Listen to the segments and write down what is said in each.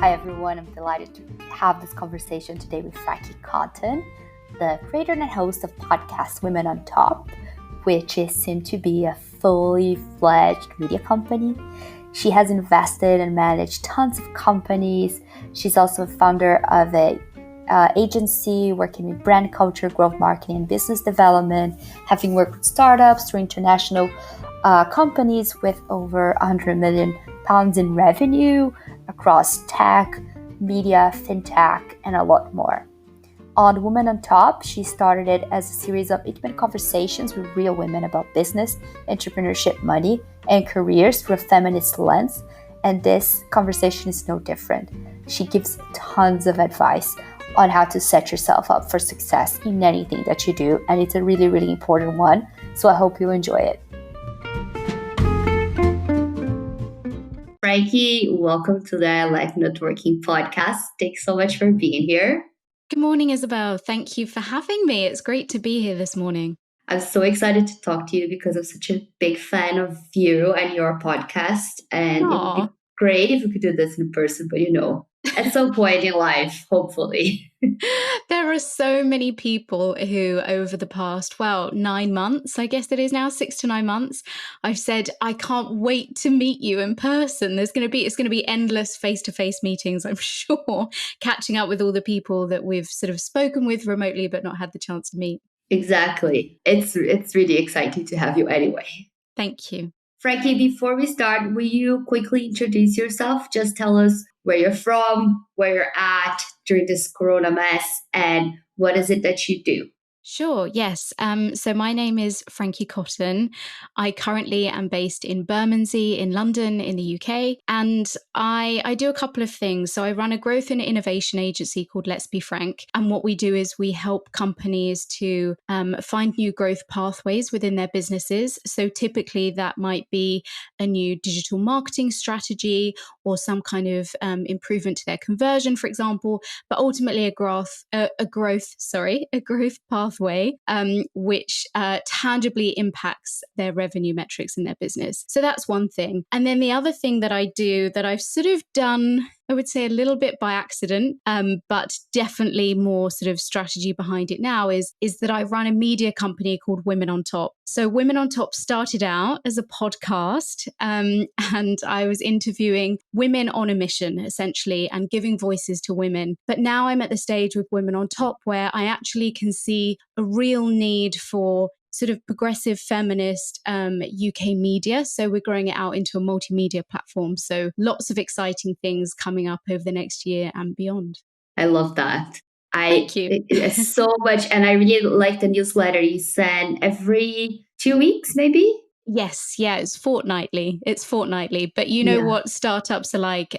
Hi everyone, I'm delighted to have this conversation today with Frankie Cotton, the creator and host of podcast Women on Top, which is soon to be a fully fledged media company. She has invested and managed tons of companies. She's also a founder of a agency working with brand culture, growth marketing, and business development, having worked with startups through international companies with over £100 million in revenue across tech, media, fintech, and a lot more. On Women on Top, she started it as a series of intimate conversations with real women about business, entrepreneurship, money, and careers through a feminist lens. And this conversation is no different. She gives tons of advice on how to set yourself up for success in anything that you do. And it's a really, really important one. So I hope you enjoy it. Frankie, welcome to the Life Networking podcast. Thanks so much for being here. Good morning, Isabel. Thank you for having me. It's great to be here this morning. I'm so excited to talk to you because I'm such a big fan of you and your podcast. And It would be great if we could do this in person, but at some point in life, hopefully. There are so many people who over the past, 9 months, I guess it is now 6 to 9 months, I've said, I can't wait to meet you in person. It's going to be endless face-to-face meetings, I'm sure, catching up with all the people that we've sort of spoken with remotely, but not had the chance to meet. Exactly. It's really exciting to have you anyway. Thank you. Frankie, before we start, will you quickly introduce yourself? Just tell us where you're from, where you're at during this corona mess, and what is it that you do? Sure, yes. So my name is Frankie Cotton. I currently am based in Bermondsey in London in the UK, and I do a couple of things. So I run a growth and innovation agency called Let's Be Frank. And what we do is we help companies to find new growth pathways within their businesses. So typically that might be a new digital marketing strategy or some kind of improvement to their conversion, for example, but ultimately a growth pathway which tangibly impacts their revenue metrics in their business. So that's one thing. And then the other thing that I do that I've sort of done, I would say a little bit by accident, but definitely more sort of strategy behind it now is that I run a media company called Women on Top. So Women on Top started out as a podcast, and I was interviewing women on a mission, essentially, and giving voices to women. But now I'm at the stage with Women on Top where I actually can see a real need for sort of progressive feminist UK media. So we're growing it out into a multimedia platform. So lots of exciting things coming up over the next year and beyond. I love that. Thank you. So much. And I really like the newsletter you send every 2 weeks, maybe? Yes. Yeah. It's fortnightly. But you know what startups are like.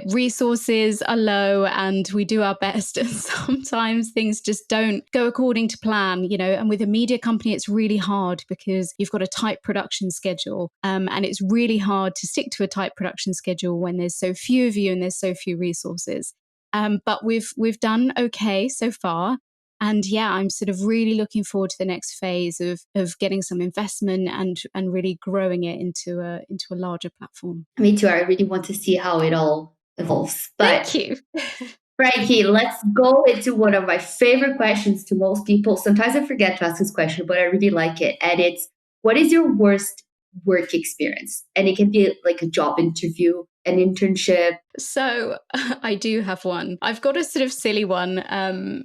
Resources are low and we do our best. And sometimes things just don't go according to plan, and with a media company, it's really hard because you've got a tight production schedule. And it's really hard to stick to a tight production schedule when there's so few of you and there's so few resources. But we've done okay so far. And I'm sort of really looking forward to the next phase of getting some investment and really growing it into a larger platform. Me too. I really want to see how it all evolves. But thank you. Frankie, let's go into one of my favorite questions to most people. Sometimes I forget to ask this question, but I really like it. And it's, what is your worst work experience? And it can be like a job interview, an internship. So I do have one. I've got a sort of silly one,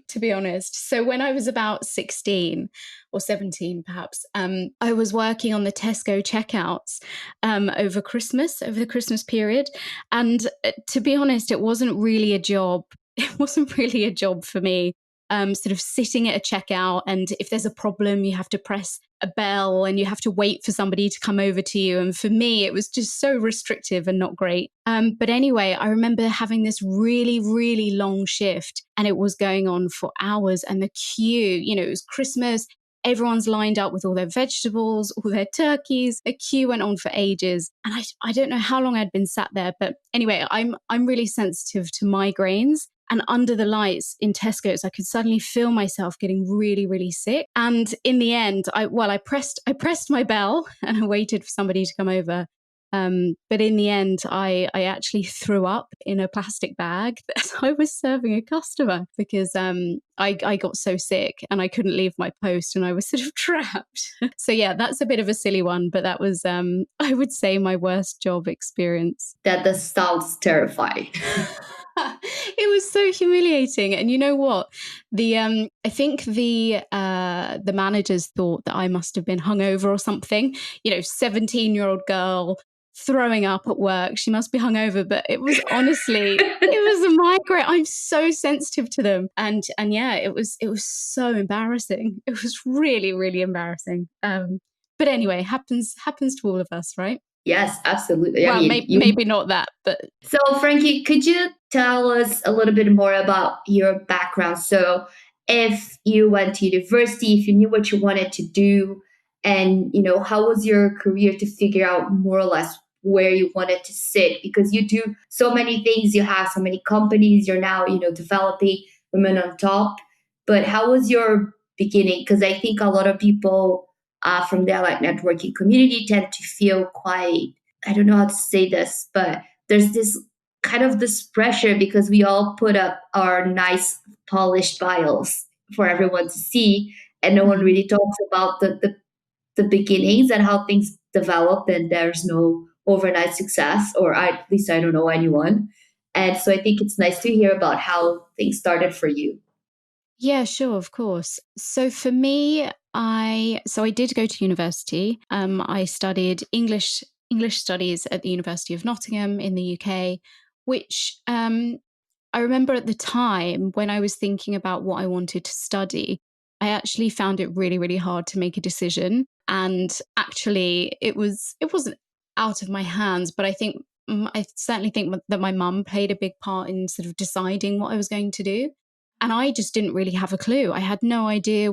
to be honest. So when I was about 16 or 17, perhaps, I was working on the Tesco checkouts over the Christmas period. And to be honest, it wasn't really a job. It wasn't really a job for me. Sort of sitting at a checkout, and if there's a problem, you have to press a bell and you have to wait for somebody to come over to you. And for me, it was just so restrictive and not great. But anyway, I remember having this really, really long shift and it was going on for hours, and the queue, it was Christmas. Everyone's lined up with all their vegetables, all their turkeys. A queue went on for ages. And I don't know how long I'd been sat there. But anyway, I'm really sensitive to migraines. And under the lights in Tesco's, I could suddenly feel myself getting really, really sick. And in the end, I pressed my bell and I waited for somebody to come over. But in the end, I actually threw up in a plastic bag that I was serving a customer because I got so sick and I couldn't leave my post and I was sort of trapped. So yeah, that's a bit of a silly one, but that was, I would say, my worst job experience. That sounds terrifying. It was so humiliating. And you know what? I think the managers thought that I must have been hungover or something. 17-year-old girl throwing up at work. She must be hungover. But it was honestly, it was a migraine. I'm so sensitive to them. And yeah, it was so embarrassing. It was really, really embarrassing. But anyway, happens to all of us, right? Yes, absolutely. Well, maybe not that, but... So, Frankie, could you tell us a little bit more about your background? So, if you went to university, if you knew what you wanted to do, and, how was your career to figure out more or less where you wanted to sit? Because you do so many things, you have so many companies, you're now, developing Women on Top. But how was your beginning? Because I think a lot of people from the Allied networking community tend to feel quite, I don't know how to say this, but there's this kind of this pressure because we all put up our nice polished bios for everyone to see, and no one really talks about the beginnings and how things develop, and there's no overnight success, or at least I don't know anyone. And so I think it's nice to hear about how things started for you. Yeah, sure, of course. So for me, I did go to university. I studied English studies at the University of Nottingham in the UK, which I remember at the time when I was thinking about what I wanted to study, I actually found it really, really hard to make a decision. And actually, it wasn't out of my hands, but I certainly think that my mum played a big part in sort of deciding what I was going to do. And I just didn't really have a clue. I had no idea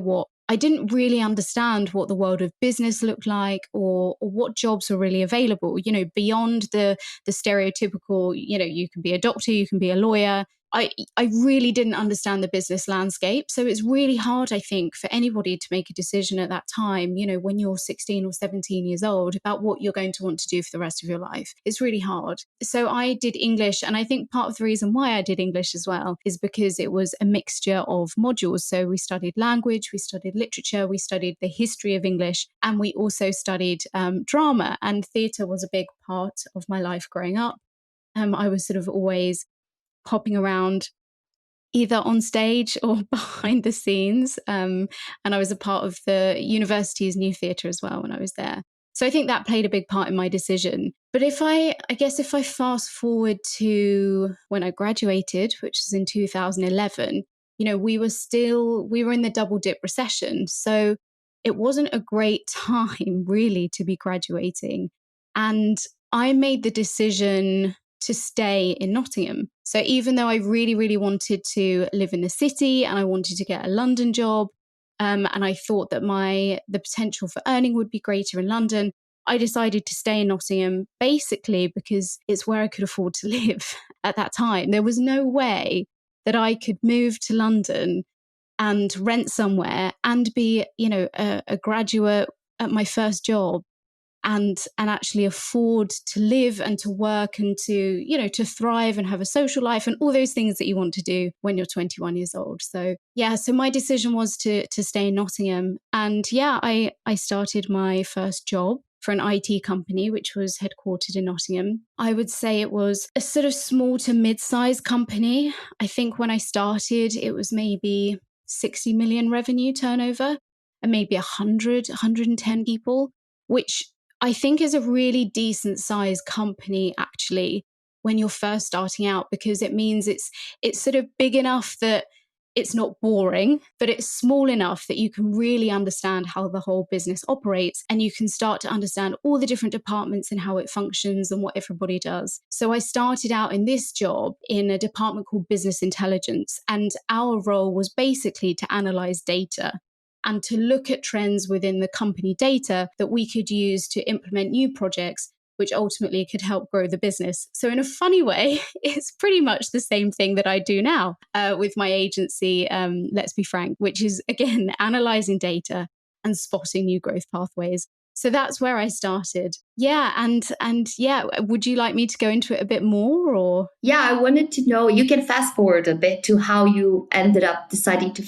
I didn't really understand what the world of business looked like, or what jobs were really available, beyond the stereotypical, you can be a doctor, you can be a lawyer. I really didn't understand the business landscape. So it's really hard, I think, for anybody to make a decision at that time, when you're 16 or 17 years old, about what you're going to want to do for the rest of your life. It's really hard. So I did English. And I think part of the reason why I did English as well is because it was a mixture of modules. So we studied language, we studied literature, we studied the history of English, and we also studied drama. And theatre was a big part of my life growing up. I was sort of always popping around either on stage or behind the scenes. And I was a part of the university's new theatre as well when I was there. So I think that played a big part in my decision. But if I fast forward to when I graduated, which was in 2011, we were in the double dip recession. So it wasn't a great time really to be graduating. And I made the decision to stay in Nottingham. So even though I really, really wanted to live in the city and I wanted to get a London job, and I thought that the potential for earning would be greater in London, I decided to stay in Nottingham basically because it's where I could afford to live at that time. There was no way that I could move to London and rent somewhere and be, a graduate at my first job and actually afford to live and to work and to thrive and have a social life and all those things that you want to do when you're 21 years old. So my decision was to stay in Nottingham. And I started my first job for an IT company, which was headquartered in Nottingham. I would say it was a sort of small to mid-sized company. I think when I started, it was maybe 60 million revenue turnover and maybe 110 people, which I think is a really decent sized company actually when you're first starting out, because it means it's sort of big enough that it's not boring, but it's small enough that you can really understand how the whole business operates and you can start to understand all the different departments and how it functions and what everybody does. So I started out in this job in a department called business intelligence, and our role was basically to analyze data and to look at trends within the company data that we could use to implement new projects, which ultimately could help grow the business. So in a funny way, it's pretty much the same thing that I do now with my agency, Let's Be Frank, which is, again, analyzing data and spotting new growth pathways. So that's where I started. Yeah. And yeah, would you like me to go into it a bit more or? Yeah, I wanted to know, you can fast forward a bit to how you ended up deciding to,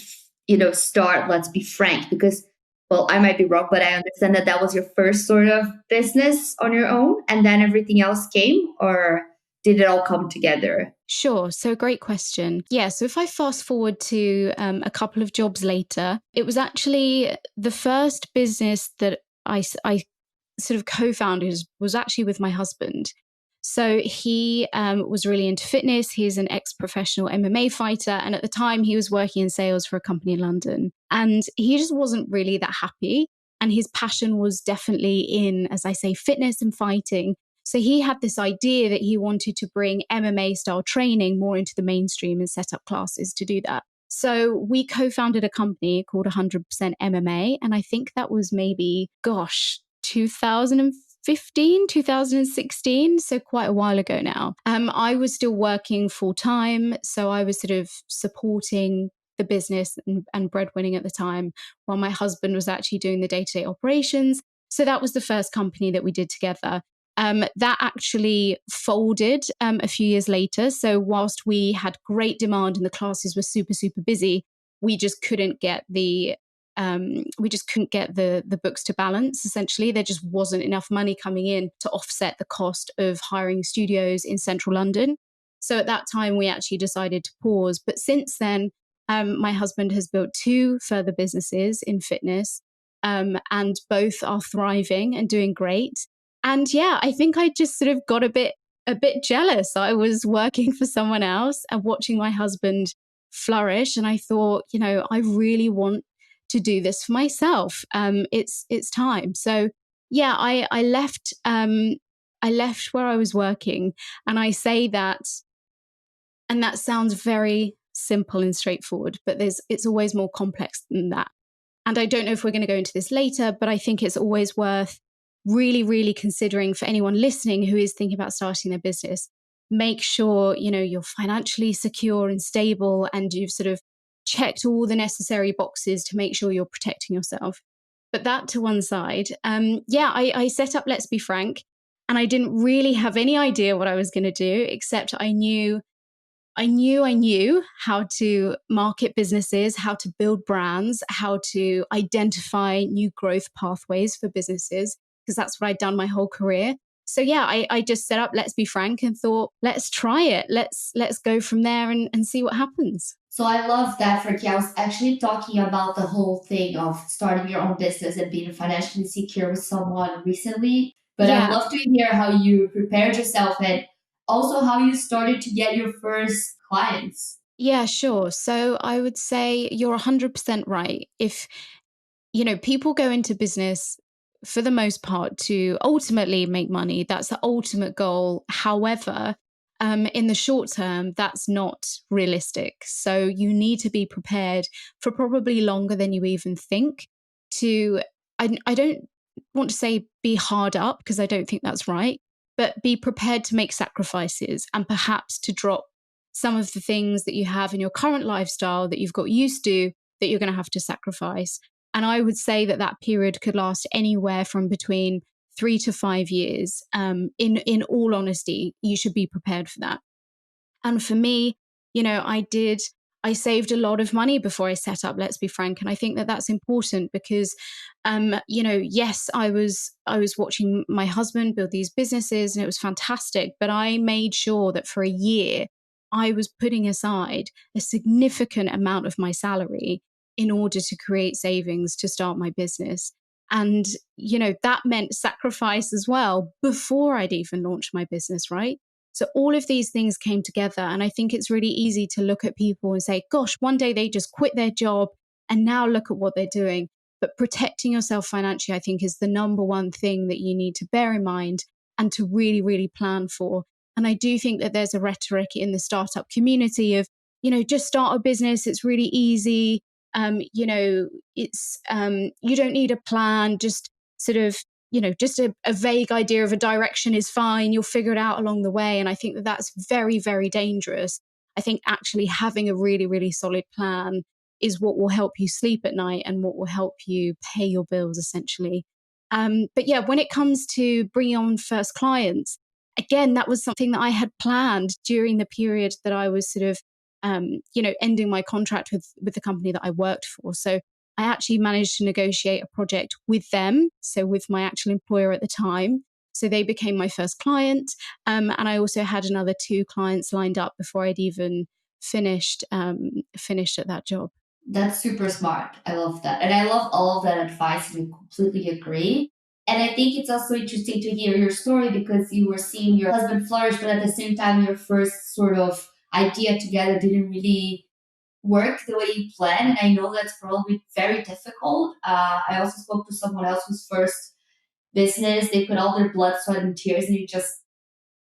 start Let's Be Frank, because, well, I might be wrong, but I understand that that was your first sort of business on your own and then everything else came, or did it all come together? Sure. So, great question. Yeah. So, if I fast forward to a couple of jobs later, it was actually the first business that I sort of co-founded was actually with my husband. So he was really into fitness. He's an ex-professional MMA fighter. And at the time, he was working in sales for a company in London. And he just wasn't really that happy. And his passion was definitely in, as I say, fitness and fighting. So he had this idea that he wanted to bring MMA style training more into the mainstream and set up classes to do that. So we co-founded a company called 100% MMA. And I think that was maybe, 2015, 2016, so quite a while ago now. I was still working full time, so I was sort of supporting the business and breadwinning at the time, while my husband was actually doing the day-to-day operations. So that was the first company that we did together. That actually folded a few years later. So whilst we had great demand and the classes were super, super busy, we just couldn't get the books to balance. Essentially, there just wasn't enough money coming in to offset the cost of hiring studios in central London. So at that time, we actually decided to pause. But since then, my husband has built 2 further businesses in fitness, and both are thriving and doing great. And yeah, I think I just sort of got a bit jealous. I was working for someone else and watching my husband flourish, and I thought, I really want to do this for myself. It's time. So yeah, I left where I was working, and I say that, and that sounds very simple and straightforward, but it's always more complex than that. And I don't know if we're going to go into this later, but I think it's always worth really, really considering for anyone listening who is thinking about starting their business. Make sure, you're financially secure and stable, and you've sort of checked all the necessary boxes to make sure you're protecting yourself. But that to one side, I set up Let's Be Frank, and I didn't really have any idea what I was going to do, except I knew how to market businesses, how to build brands, how to identify new growth pathways for businesses, because that's what I'd done my whole career. So yeah, I just set up Let's Be Frank and thought, let's try it. Let's go from there and see what happens. So I love that, Frankie. I was actually talking about the whole thing of starting your own business and being financially secure with someone recently. But Yeah. I'd love to hear how you prepared yourself and also how you started to get your first clients. Yeah, sure. So I would say you're 100% right. If, people go into business for the most part to ultimately make money, that's the ultimate goal. However, in the short term, that's not realistic. So you need to be prepared for probably longer than you even think to, I don't want to say be hard up, because I don't think that's right, but be prepared to make sacrifices and perhaps to drop some of the things that you have in your current lifestyle that you've got used to that you're going to have to sacrifice. And I would say that period could last anywhere from between 3 to 5 years. In all honesty, you should be prepared for that. And for me, I saved a lot of money before I set up Let's Be Frank. And I think that that's important because, yes, I was watching my husband build these businesses and it was fantastic, but I made sure that for a year, I was putting aside a significant amount of my salary in order to create savings to start my business. And, that meant sacrifice as well before I'd even launched my business, right? So all of these things came together. And I think it's really easy to look at people and say, gosh, one day they just quit their job and now look at what they're doing. But protecting yourself financially, I think, is the number one thing that you need to bear in mind and to really, really plan for. And I do think that there's a rhetoric in the startup community of, just start a business. It's really easy. It's you don't need a plan. Just sort of, just a vague idea of a direction is fine. You'll figure it out along the way. And I think that that's very, very dangerous. I think actually having a really, really solid plan is what will help you sleep at night and what will help you pay your bills, essentially. But yeah, when it comes to bringing on first clients, again, that was something that I had planned during the period that I was sort of, ending my contract with the company that I worked for. So I actually managed to negotiate a project with them, so with my actual employer at the time. So they became my first client, and I also had another two clients lined up before I'd even finished at that job. That's super smart. I love that. And I love all of that advice, and I completely agree. And I think it's also interesting to hear your story because you were seeing your husband flourish, but at the same time, your first sort of idea together didn't really work the way you planned. And I know that's probably very difficult. I also spoke to someone else whose first business, they put all their blood, sweat, and tears, and it just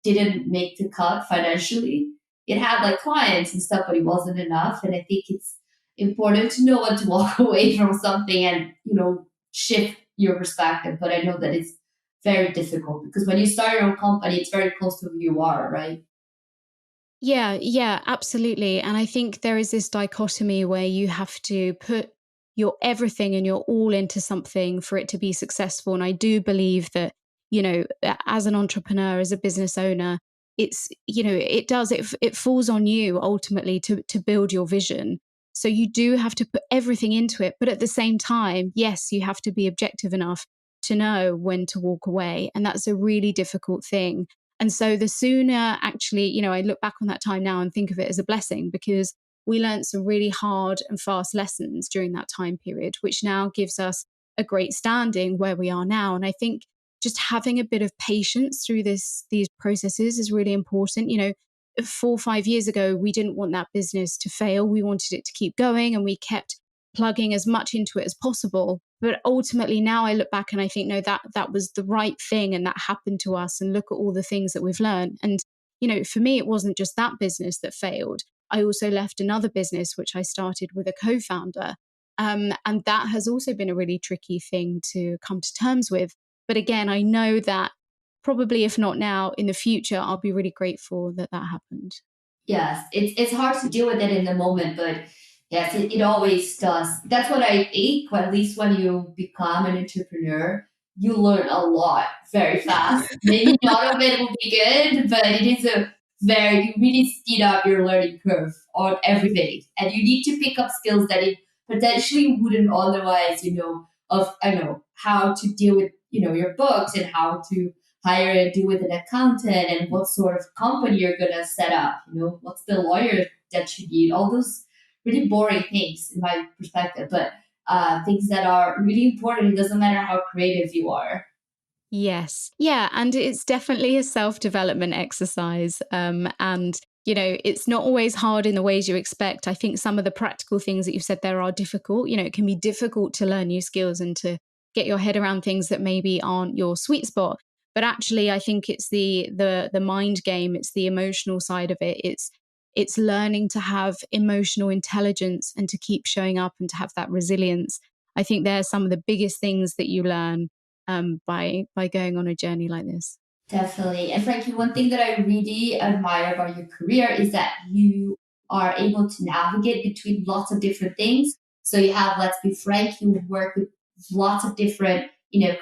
didn't make the cut financially. It had like clients and stuff, but it wasn't enough. And I think it's important to know when to walk away from something and, shift your perspective. But I know that it's very difficult because when you start your own company, it's very close to who you are, right? Yeah, absolutely. And I think there is this dichotomy where you have to put your everything and your all into something for it to be successful. And I do believe that, as an entrepreneur, as a business owner, it falls on you ultimately to build your vision. So you do have to put everything into it. But at the same time, yes, you have to be objective enough to know when to walk away. And that's a really difficult thing. And so the sooner actually, I look back on that time now and think of it as a blessing because we learned some really hard and fast lessons during that time period, which now gives us a great standing where we are now. And I think just having a bit of patience through these processes is really important. 4 or 5 years ago, we didn't want that business to fail. We wanted it to keep going and we kept plugging as much into it as possible. But ultimately now I look back and I think, no, that was the right thing and that happened to us and look at all the things that we've learned. And, for me, it wasn't just that business that failed. I also left another business, which I started with a co-founder. And that has also been a really tricky thing to come to terms with. But again, I know that probably if not now, in the future, I'll be really grateful that that happened. Yes, it's hard to deal with it in the moment, but yes, it always does. That's what I think. At least when you become an entrepreneur, you learn a lot very fast. Maybe not of it will be good, but it is a very you really speed up your learning curve on everything, and you need to pick up skills that it potentially wouldn't otherwise. Of I know how to deal with your books and how to hire and deal with an accountant and what sort of company you're going to set up, what's the lawyer that you need, all those really boring things in my perspective, but things that are really important. It doesn't matter how creative you are. Yes. Yeah. And it's definitely a self-development exercise. And, it's not always hard in the ways you expect. I think some of the practical things that you've said there are difficult. It can be difficult to learn new skills and to get your head around things that maybe aren't your sweet spot. But actually, I think it's the mind game. It's the emotional side of it. It's learning to have emotional intelligence and to keep showing up and to have that resilience. I think they're some of the biggest things that you learn by going on a journey like this. Definitely. And Frankie, one thing that I really admire about your career is that you are able to navigate between lots of different things. So you have, let's be frank, you work with lots of different,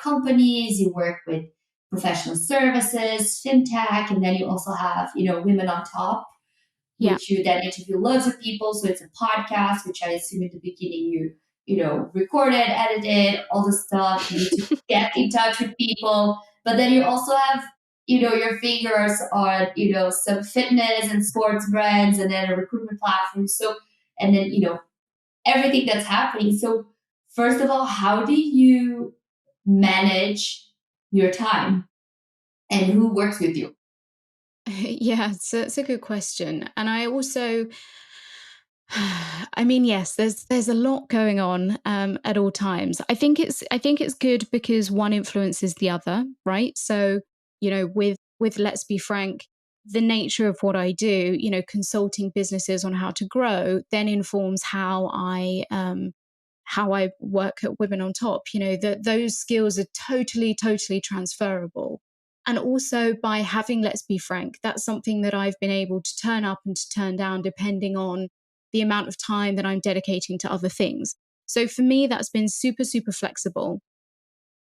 companies, you work with professional services, fintech, and then you also have, women on top, Yeah. which you then interview loads of people. So it's a podcast, which I assume in the beginning recorded, edited, all the stuff. You need to get in touch with people. But then you also have, your fingers on, some fitness and sports brands and then a recruitment platform. So, and then, everything that's happening. So first of all, how do you manage your time and who works with you? Yeah, it's a good question. And I also, I mean, yes, there's a lot going on at all times. I think it's good because one influences the other, right? So, with let's be frank, the nature of what I do, consulting businesses on how to grow, then informs how I work at Women on Top. That those skills are totally transferable. And also by having, let's be frank, that's something that I've been able to turn up and to turn down depending on the amount of time that I'm dedicating to other things. So for me, that's been super flexible.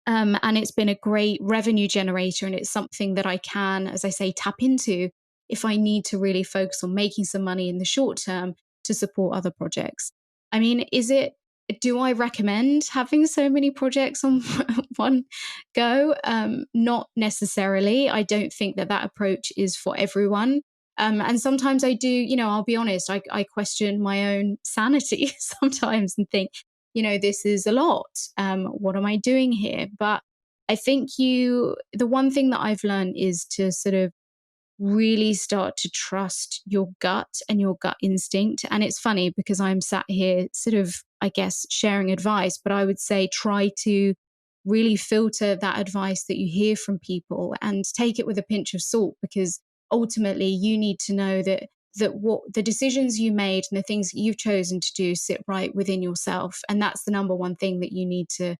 And it's been a great revenue generator. And it's something that I can, as I say, tap into if I need to really focus on making some money in the short term to support other projects. I mean, do I recommend having so many projects on one go? Not necessarily. I don't think that approach is for everyone. And sometimes I do, I'll be honest, I question my own sanity sometimes and think, this is a lot. What am I doing here? But I think the one thing that I've learned is to sort of really start to trust your gut and your gut instinct. And it's funny because I'm sat here sort of, I guess, sharing advice, but I would say try to really filter that advice that you hear from people and take it with a pinch of salt, because ultimately you need to know that what the decisions you made and the things that you've chosen to do sit right within yourself. And that's the number one thing that you need to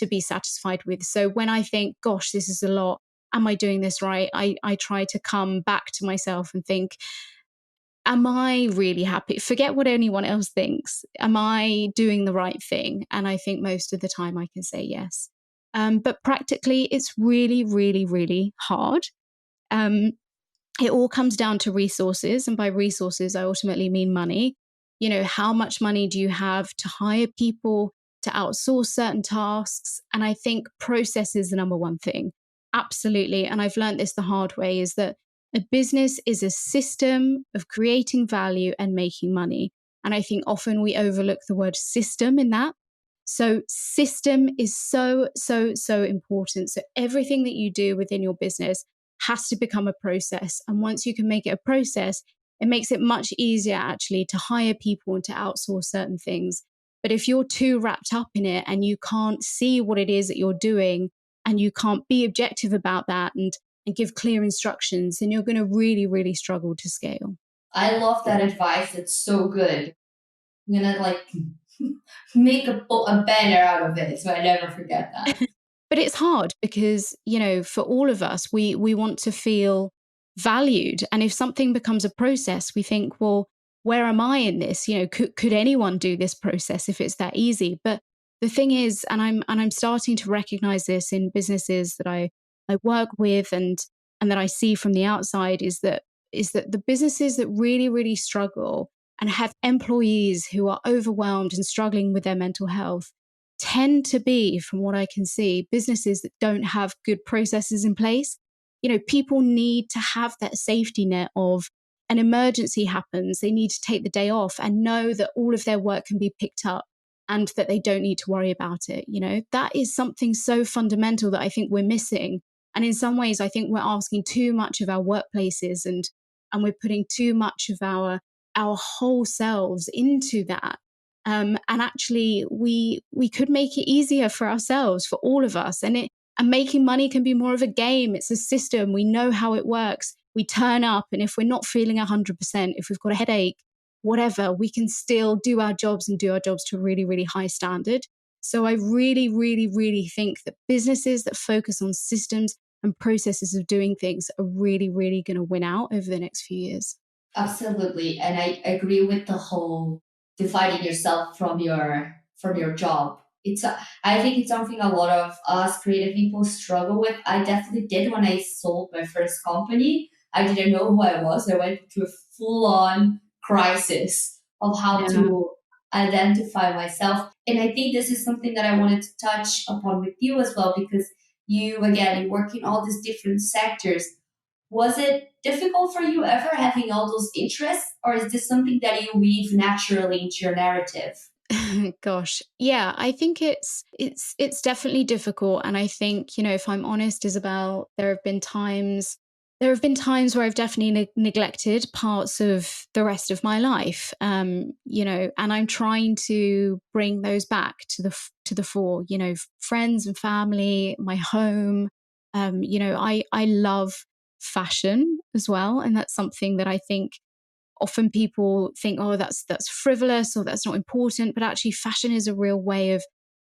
be satisfied with. So when I think, gosh, this is a lot, am I doing this right? I try to come back to myself and think, am I really happy? Forget what anyone else thinks. Am I doing the right thing? And I think most of the time I can say yes. But practically, it's really, really, really hard. It all comes down to resources. And by resources, I ultimately mean money. How much money do you have to hire people, to outsource certain tasks? And I think process is the number one thing. Absolutely. And I've learned this the hard way, is that a business is a system of creating value and making money. And I think often we overlook the word system in that. So system is so, so, so important. So everything that you do within your business has to become a process. And once you can make it a process, it makes it much easier actually to hire people and to outsource certain things. But if you're too wrapped up in it and you can't see what it is that you're doing and you can't be objective about that and give clear instructions, then you're going to really, really struggle to scale. I love that advice. It's so good. I'm going to make a banner out of it so I never forget that. But it's hard because, for all of us, we want to feel valued. And if something becomes a process, we think, well, where am I in this? Could anyone do this process if it's that easy? But the thing is, and I'm starting to recognize this in businesses that I work with and that I see from the outside, is that the businesses that really, really struggle and have employees who are overwhelmed and struggling with their mental health tend to be, from what I can see, businesses that don't have good processes in place. People need to have that safety net of an emergency happens, they need to take the day off and know that all of their work can be picked up and that they don't need to worry about it. That is something so fundamental that I think we're missing. And in some ways, I think we're asking too much of our workplaces and we're putting too much of our whole selves into that. And actually, we could make it easier for ourselves, for all of us. And making money can be more of a game. It's a system. We know how it works. We turn up, and if we're not feeling 100%, if we've got a headache, whatever, we can still do our jobs and do our jobs to a really, really high standard. So I really, really, really think that businesses that focus on systems and processes of doing things are really, really going to win out over the next few years. Absolutely. And I agree with the whole dividing yourself from your job. I think it's something a lot of us creative people struggle with. I definitely did when I sold my first company. I didn't know who I was. I went through a full-on crisis of how to identify myself. And I think this is something that I wanted to touch upon with you as well, because you work in all these different sectors. Was it difficult for you ever having all those interests, or is this something that you weave naturally into your narrative? Gosh, yeah, I think it's definitely difficult. And I think, if I'm honest, Isabel, there have been times where I've definitely neglected parts of the rest of my life. And I'm trying to bring those back to the fore. Friends and family, my home. I love fashion as well, and that's something that I think often people think, oh, that's frivolous or that's not important, but actually fashion is a real way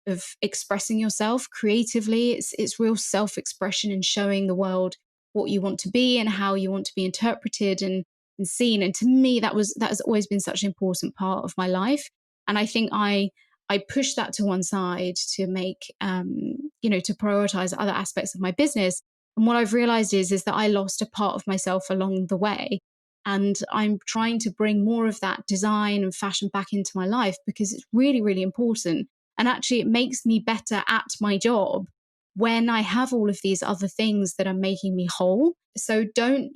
of expressing yourself creatively. It's real self-expression and showing the world what you want to be and how you want to be interpreted and seen. And to me, that has always been such an important part of my life. And I think I I pushed that to one side to make, to prioritize other aspects of my business. And what I've realized is that I lost a part of myself along the way. And I'm trying to bring more of that design and fashion back into my life because it's really, really important. And actually, it makes me better at my job when I have all of these other things that are making me whole. So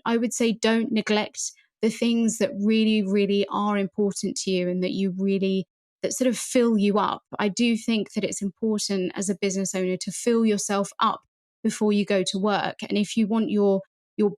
I would say, don't neglect the things that really, really are important to you and that sort of fill you up. I do think that it's important as a business owner to fill yourself up before you go to work. And if you want your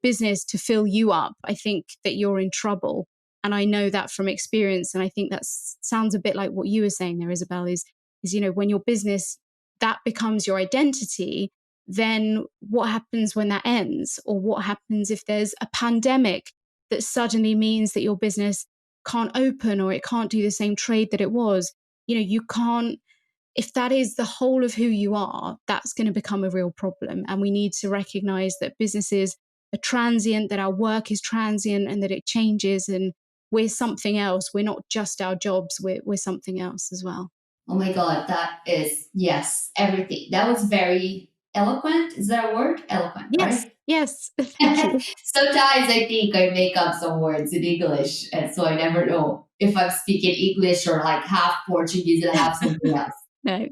business to fill you up, I think that you're in trouble. And I know that from experience. And I think that sounds a bit like what you were saying there, Isabel, is when your business, that becomes your identity, then what happens when that ends? Or what happens if there's a pandemic that suddenly means that your business can't open or it can't do the same trade that it was? You can't, if that is the whole of who you are, that's going to become a real problem. And we need to recognize that businesses are transient, that our work is transient, and that it changes, and we're something else. We're not just our jobs, we're something else as well. Oh my God, that is, yes, everything. That was very eloquent. Is that a word? Eloquent, Yes, right? yes. Thank you. Sometimes I think I make up some words in English, and so I never know if I'm speaking English or like half Portuguese and half something else. No,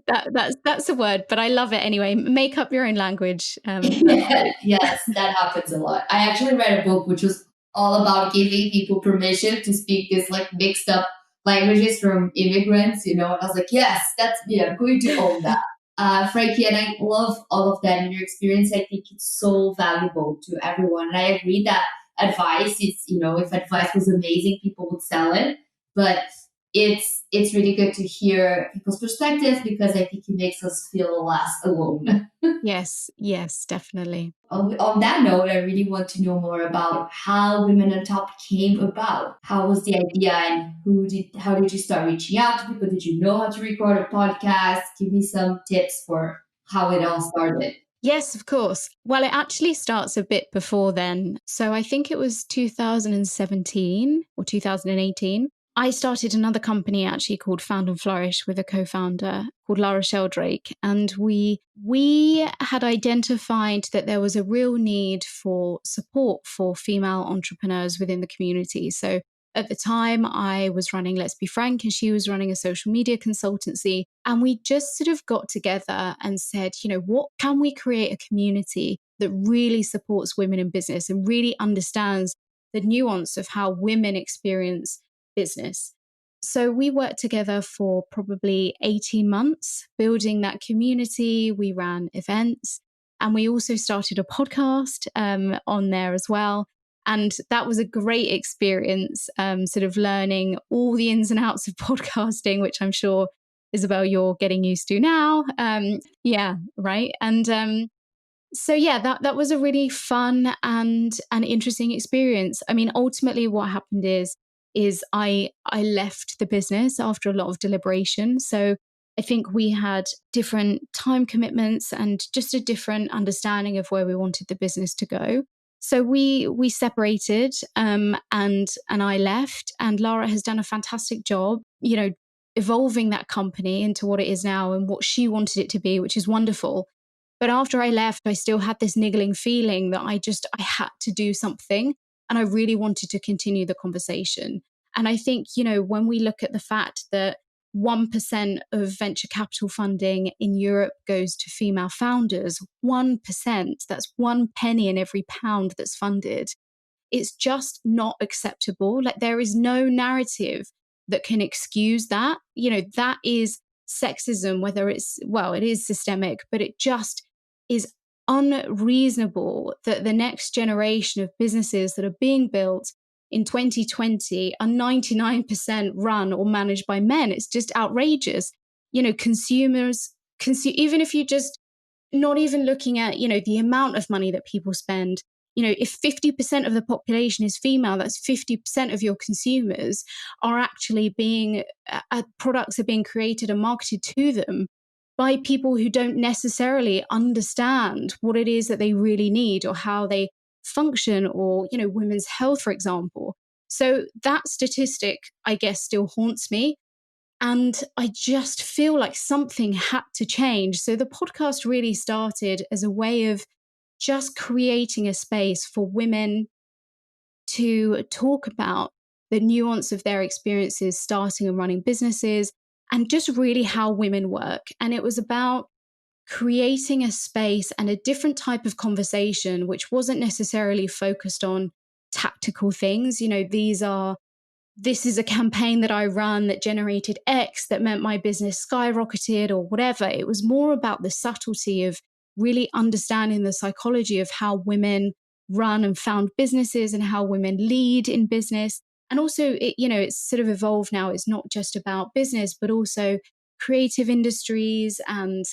that's a word, but I love it anyway. Make up your own language. Yes, that happens a lot. I actually read a book which was all about giving people permission to speak this like mixed up languages from immigrants, and I was like, yes, I'm going to own that. Frankie, and I love all of that in your experience. I think it's so valuable to everyone. And I agree that advice is, if advice was amazing, people would sell it. But it's really good to hear people's perspectives because I think it makes us feel less alone. Yes, definitely. On that note, I really want to know more about how Women on Top came about. How was the idea, and how did you start reaching out to people? Did you know how to record a podcast? Give me some tips for how it all started. Yes, of course. Well, it actually starts a bit before then. So I think it was 2017 or 2018. I started another company actually called Found and Flourish with a co-founder called Lara Sheldrake. And we had identified that there was a real need for support for female entrepreneurs within the community. So at the time, I was running Let's Be Frank, and she was running a social media consultancy. And we just sort of got together and said, what can we create a community that really supports women in business and really understands the nuance of how women experience business. So we worked together for probably 18 months building that community. We ran events, and we also started a podcast on there as well. And that was a great experience, sort of learning all the ins and outs of podcasting, which I'm sure, Isabel, you're getting used to now. Yeah, right. And so yeah, that was a really fun and an interesting experience. I mean, ultimately what happened is I left the business after a lot of deliberation. So I think we had different time commitments and just a different understanding of where we wanted the business to go. So we separated, and I left, and Lara has done a fantastic job, evolving that company into what it is now and what she wanted it to be, which is wonderful. But after I left, I still had this niggling feeling that I had to do something, and I really wanted to continue the conversation. And I think, when we look at the fact that 1% of venture capital funding in Europe goes to female founders, 1%, that's 1 penny in every pound that's funded. It's just not acceptable. Like, there is no narrative that can excuse that. That is sexism, whether it is systemic, but it just is unreasonable that the next generation of businesses that are being built in 2020 are 99% run or managed by men. It's just outrageous. Consumers, even if you just not even looking at, the amount of money that people spend, if 50% of the population is female, that's 50% of your consumers are actually products are being created and marketed to them by people who don't necessarily understand what it is that they really need or how they function, or, women's health, for example. So that statistic, I guess, still haunts me. And I just feel like something had to change. So the podcast really started as a way of just creating a space for women to talk about the nuance of their experiences starting and running businesses and just really how women work. And it was about creating a space and a different type of conversation, which wasn't necessarily focused on tactical things. This is a campaign that I run that generated X that meant my business skyrocketed or whatever. It was more about the subtlety of really understanding the psychology of how women run and found businesses and how women lead in business. And also, it's sort of evolved now. It's not just about business, but also creative industries and,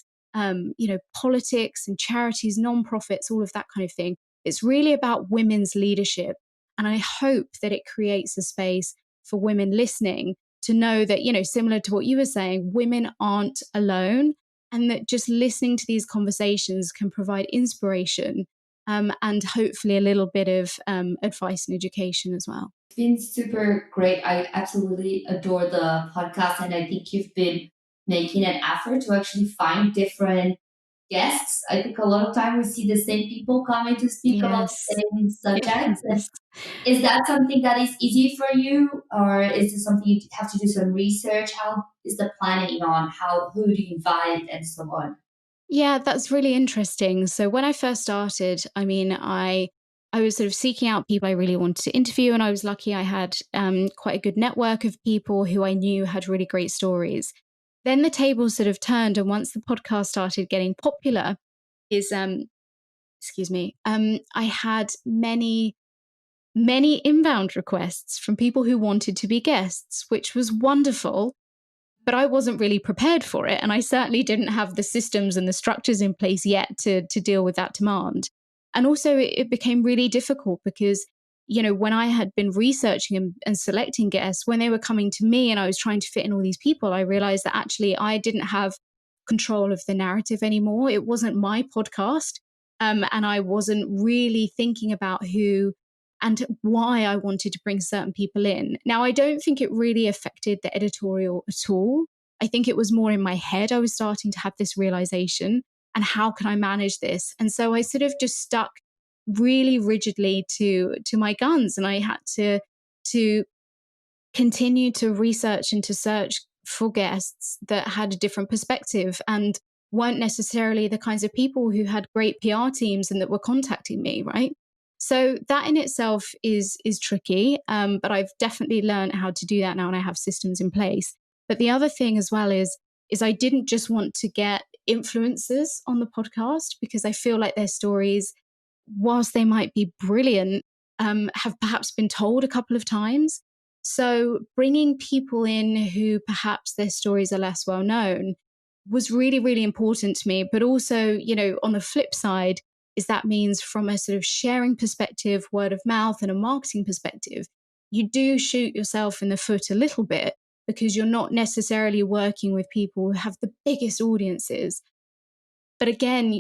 politics and charities, nonprofits, all of that kind of thing. It's really about women's leadership. And I hope that it creates a space for women listening to know that, similar to what you were saying, women aren't alone, and that just listening to these conversations can provide inspiration, and hopefully a little bit of advice and education as well. It's been super great. I absolutely adore the podcast, and I think you've been making an effort to actually find different guests. I think a lot of time we see the same people coming to speak about Yes. the same subjects. And Yes. is that something that is easy for you, or is it something you have to do some research? How is the planning on who do you invite and so on? Yeah, that's really interesting. So when I first started, I was sort of seeking out people I really wanted to interview, and I was lucky I had quite a good network of people who I knew had really great stories. Then the tables sort of turned, and once the podcast started getting popular, is excuse me, I had many inbound requests from people who wanted to be guests, which was wonderful, but I wasn't really prepared for it. And I certainly didn't have the systems and the structures in place yet to deal with that demand. And also, it became really difficult because, when I had been researching and selecting guests, when they were coming to me and I was trying to fit in all these people, I realized that actually I didn't have control of the narrative anymore. It wasn't my podcast. And I wasn't really thinking about who and why I wanted to bring certain people in. Now, I don't think it really affected the editorial at all. I think it was more in my head. I was starting to have this realization, and how can I manage this? And so I sort of just stuck really rigidly to my guns, and I had to continue to research and to search for guests that had a different perspective and weren't necessarily the kinds of people who had great PR teams and that were contacting me, right? So that in itself is tricky, but I've definitely learned how to do that now, and I have systems in place. But the other thing as well is I didn't just want to get influencers on the podcast, because I feel like their stories, whilst they might be brilliant, have perhaps been told a couple of times. So bringing people in who perhaps their stories are less well known was really, really important to me. But also, on the flip side, is that means from a sort of sharing perspective, word of mouth, and a marketing perspective, you do shoot yourself in the foot a little bit, because you're not necessarily working with people who have the biggest audiences. But again,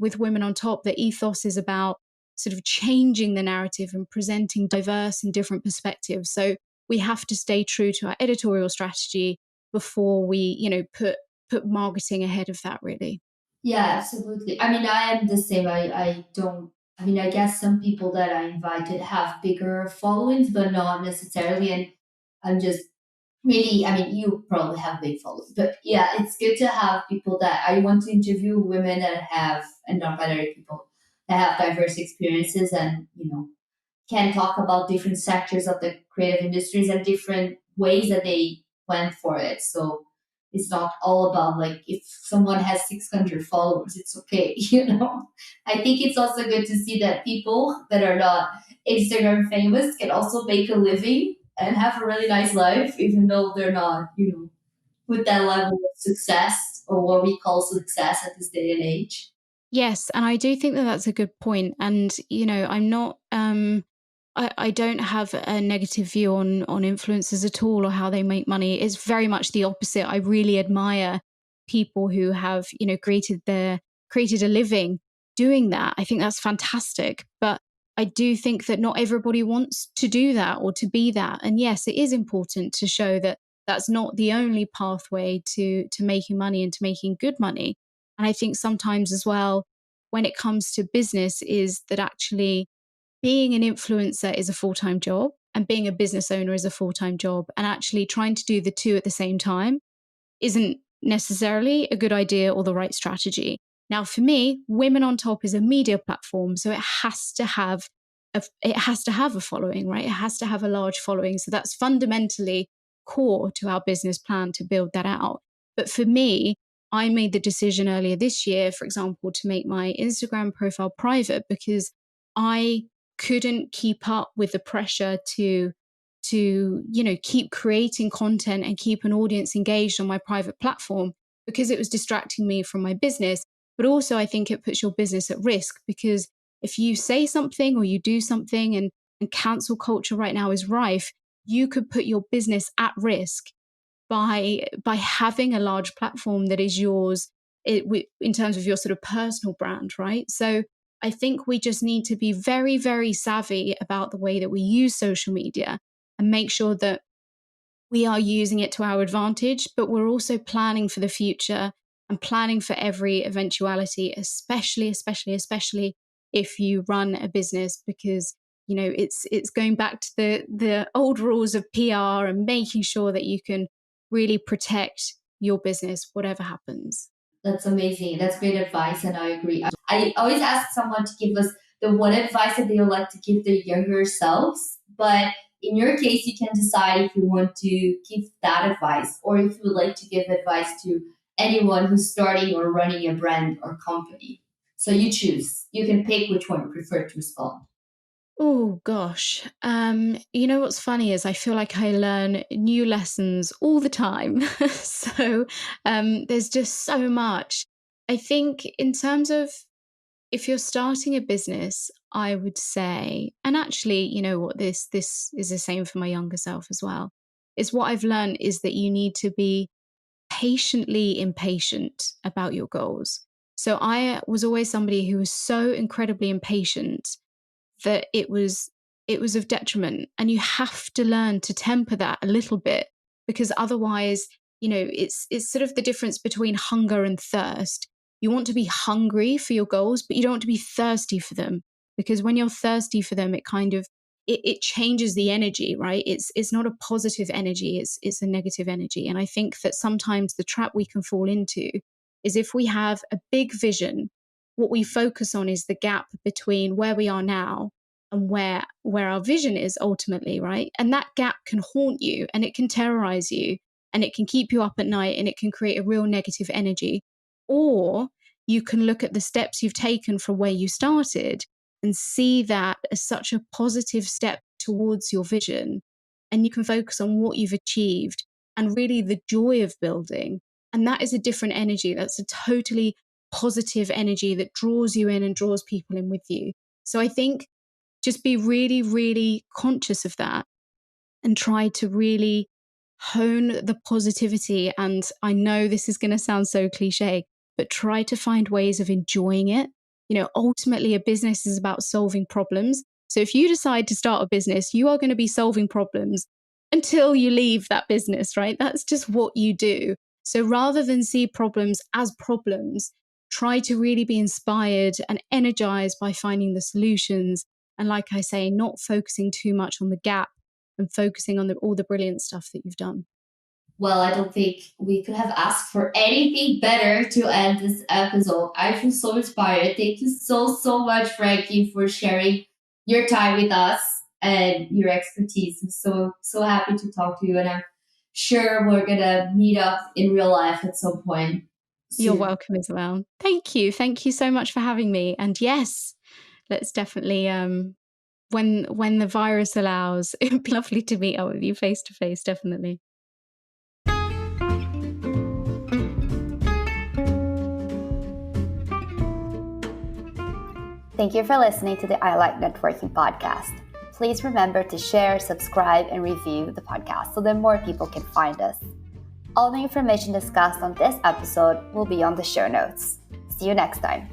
with Women on Top, the ethos is about sort of changing the narrative and presenting diverse and different perspectives. So we have to stay true to our editorial strategy before we, put marketing ahead of that, really. Yeah, absolutely. I mean, I am the same. I don't, I mean, I guess some people that I invited have bigger followings, but not necessarily. And I'm just really, I mean, you probably have big followings, but yeah, it's good to have people that I want to interview women that have, and non-binary people that have diverse experiences and, can talk about different sectors of the creative industries and different ways that they went for it. So it's not all about like if someone has 600 followers, it's okay, I think it's also good to see that people that are not Instagram famous can also make a living and have a really nice life, even though they're not, with that level of success or what we call success at this day and age. Yes, and I do think that that's a good point. And I'm not. I don't have a negative view on influencers at all or how they make money. It's very much the opposite. I really admire people who have created a living doing that. I think that's fantastic. But I do think that not everybody wants to do that or to be that. And yes, it is important to show that That's not the only pathway to making money and to making good money. And I think sometimes as well, when it comes to business, is that actually being an influencer is a full-time job and being a business owner is a full-time job. And actually trying to do the two at the same time isn't necessarily a good idea or the right strategy. Now, for me, Women on Top is a media platform, so it has to have a following, right? It has to have a large following. So that's fundamentally core to our business plan to build that out. But for me, I made the decision earlier this year, for example, to make my Instagram profile private because I couldn't keep up with the pressure to keep creating content and keep an audience engaged on my private platform because it was distracting me from my business. But also I think it puts your business at risk because if you say something or you do something and cancel culture right now is rife, you could put your business at risk by having a large platform that is yours in terms of your sort of personal brand, right? So I think we just need to be very, very savvy about the way that we use social media and make sure that we are using it to our advantage, but we're also planning for the future and planning for every eventuality, especially if you run a business, because it's going back to the old rules of PR and making sure that you can really protect your business, whatever happens. That's amazing. That's great advice, and I agree. I always ask someone to give us the one advice that they would like to give their younger selves, but in your case, you can decide if you want to give that advice or if you would like to give advice to anyone who's starting or running a brand or company. So you choose. You can pick which one you prefer to respond. Oh gosh. What's funny is I feel like I learn new lessons all the time. So there's just so much. I think in terms of if you're starting a business, I would say, and actually, you know what, this is the same for my younger self as well, is what I've learned is that you need to be patiently impatient about your goals. So I was always somebody who was so incredibly impatient that it was of detriment, and you have to learn to temper that a little bit, because otherwise it's sort of the difference between hunger and thirst. You want to be hungry for your goals, but you don't want to be thirsty for them, because when you're thirsty for them, it kind of it changes the energy, right? It's not a positive energy, it's a negative energy. And I think that sometimes the trap we can fall into is if we have a big vision, what we focus on is the gap between where we are now and where our vision is ultimately, right? And that gap can haunt you and it can terrorize you and it can keep you up at night and it can create a real negative energy. Or you can look at the steps you've taken from where you started and see that as such a positive step towards your vision. And you can focus on what you've achieved and really the joy of building. And that is a different energy. That's a totally positive energy that draws you in and draws people in with you. So I think just be really, really conscious of that and try to really hone the positivity. And I know this is going to sound so cliche, but try to find ways of enjoying it. Ultimately, a business is about solving problems. So if you decide to start a business, you are going to be solving problems until you leave that business, right? That's just what you do. So rather than see problems as problems, try to really be inspired and energized by finding the solutions. And like I say, not focusing too much on the gap and focusing on all the brilliant stuff that you've done. Well, I don't think we could have asked for anything better to end this episode. I feel so inspired. Thank you so much, Frankie, for sharing your time with us and your expertise. I'm so happy to talk to you, and I'm sure we're gonna meet up in real life at some point soon. You're welcome as well. Thank you so much for having me. And yes, let's definitely when the virus allows, it'd be lovely to meet up with you face to face, definitely. Thank you for listening to the I Like Networking podcast. Please remember to share, subscribe, and review the podcast so that more people can find us. All the information discussed on this episode will be on the show notes. See you next time.